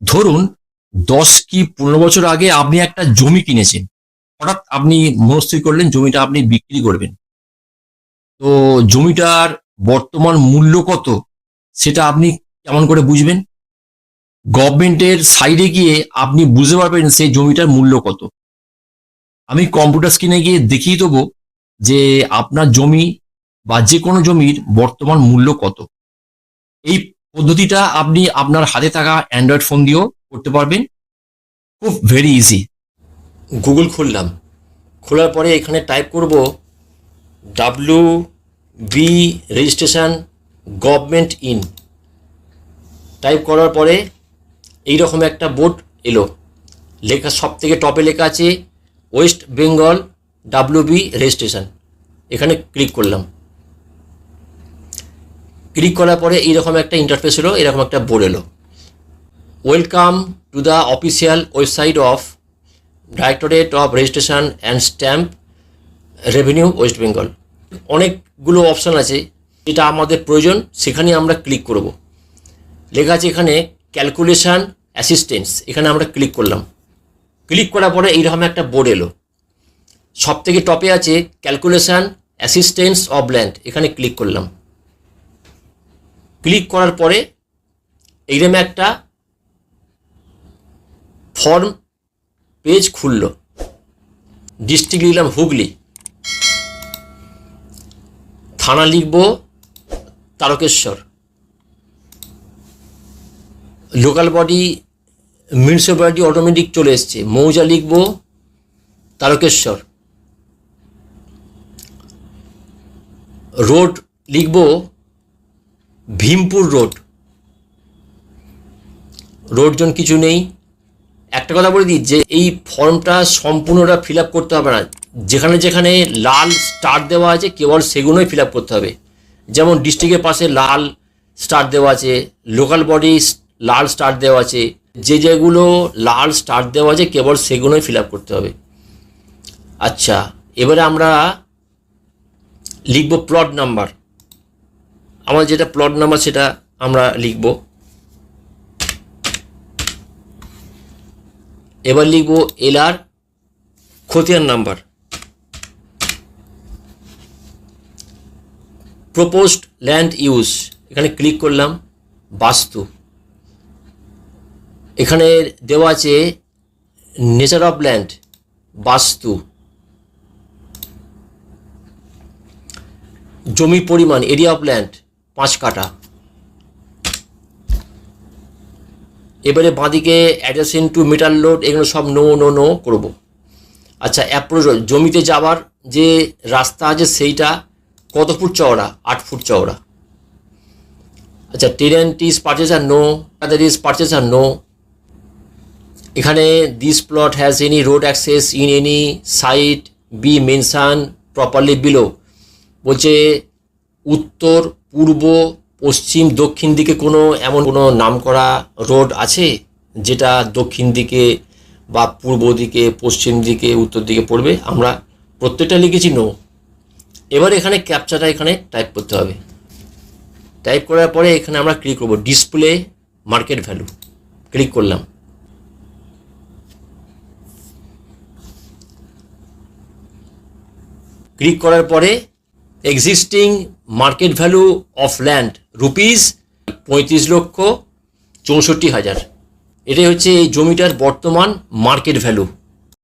ধরুন 10 কি 15 বছর আগে আপনি একটা জমি কিনেছেন, হঠাৎ আপনি মনস্থির করলেন জমিটা আপনি বিক্রি করবেন। তো জমিটার বর্তমান মূল্য কত সেটা আপনি কেমন করে বুঝবেন? গভর্নমেন্টের সাইডে গিয়ে আপনি বুঝতে পারবেন সেই জমিটার মূল্য কত। আমি কম্পিউটার স্ক্রিনে গিয়ে দেখিয়ে দেবো যে আপনার জমি বা যে কোনো জমির বর্তমান মূল্য কত। এই পদ্ধতিটা আপনি আপনার হাতে থাকা অ্যান্ড্রয়েড ফোন দিয়েও করতে পারবেন, খুব ভেরি ইজি। গুগল খুললাম, খোলার পরে এখানে টাইপ করব WB registration government in. Type করার পরে এইরকম একটা বোর্ড এলো, লেখা সব থেকে টপে লেখা আছে ওয়েস্ট বেঙ্গল WB রেজিস্ট্রেশন। এখানে ক্লিক করলাম। ক্লিক করার পরে এইরকম একটা ইন্টারফেস এলো, এরকম একটা বোর্ড এলো, welcome to the official website of directorate of registration and stamp revenue West Bengal. অনেকগুলো অপশান আছে, যেটা আমাদের প্রয়োজন সেখানে আমরা ক্লিক করব। লেখা আছে এখানে ক্যালকুলেশন অ্যাসিস্ট্যান্স, এখানে আমরা ক্লিক করলাম। ক্লিক করার পরে এইরকম একটা বোর্ড এলো, সব থেকে টপে আছে ক্যালকুলেশন অ্যাসিস্ট্যান্স অফ ল্যান্ড, এখানে ক্লিক করলাম। ক্লিক করার পরে এইরকম একটা ফর্ম পেজ খুলল। ডিস্ট্রিক্ট লিখলাম হুগলি, থানা লিখব Tarakeswar, local body municipality automatic চলে এসছে, মৌজা লিখব তারকেশ্বর, রোড লিখব ভীমপুর রোড, রোড জোন কিছু নেই। একটা কথা বলে দিই যে এই ফর্মটা সম্পূর্ণটা ফিল আপ করতে হবে না, যেখানে যেখানে লাল স্টার দেওয়া আছে কেবল সেগুলোই ফিল আপ করতে হবে। যেমন ডিস্ট্রিক্টের পাশে লাল স্টার দেওয়া আছে, লোকাল বডি লাল স্টার দেওয়া আছে, যে যেগুলো লাল স্টার দেওয়া আছে কেবল সেগুলোই ফিল আপ করতে হবে। আচ্ছা, এবারে আমরা লিখব প্লট নাম্বার, আমার যেটা প্লট নাম্বার সেটা আমরা লিখব। এবার লিখব LR খতিয়ান নাম্বার, প্রপোজড ল্যান্ড ইউজ, এখানে ক্লিক করলাম, বাস্তু, এখানে দেওয়া আছে নেচার অফ ল্যান্ড, বাস্তু, জমির পরিমাণ এরিয়া অফ ল্যান্ড 5 কাঠা। এবারে বাঁদিকে অ্যাডজেসেন্ট টু মিটার লোড, এগুলো সব নো নো নো করব। আচ্ছা, অ্যাপ্রোচ জমিতে যাওয়ার যে রাস্তা আছে সেইটা কত ফুট চওড়া? 8 ফুট চওড়া। আচ্ছা, tenant is purchaser no, other is purchaser no. এখানে this plot has any road access in any side be mention properly below. বলছে উত্তর, পূর্ব, পশ্চিম, দক্ষিণ দিকে কোনো এমন কোনো নাম করা রোড আছে যেটা দক্ষিণ দিকে বা পূর্ব দিকে, পশ্চিম দিকে, উত্তর দিকে পড়বে? আমরা প্রত্যেকটা লিখেছি নো। এবার এখানে ক্যাপচাটা এখানে টাইপ করতে হবে। টাইপ করার পরে এখানে আমরা ক্লিক করব ডিসপ্লে মার্কেট ভ্যালু, ক্লিক করলাম। ক্লিক করার পরে existing market value of land rupees 35,64,000, এটাই হচ্ছে এই জমিটার বর্তমান মার্কেট ভ্যালু।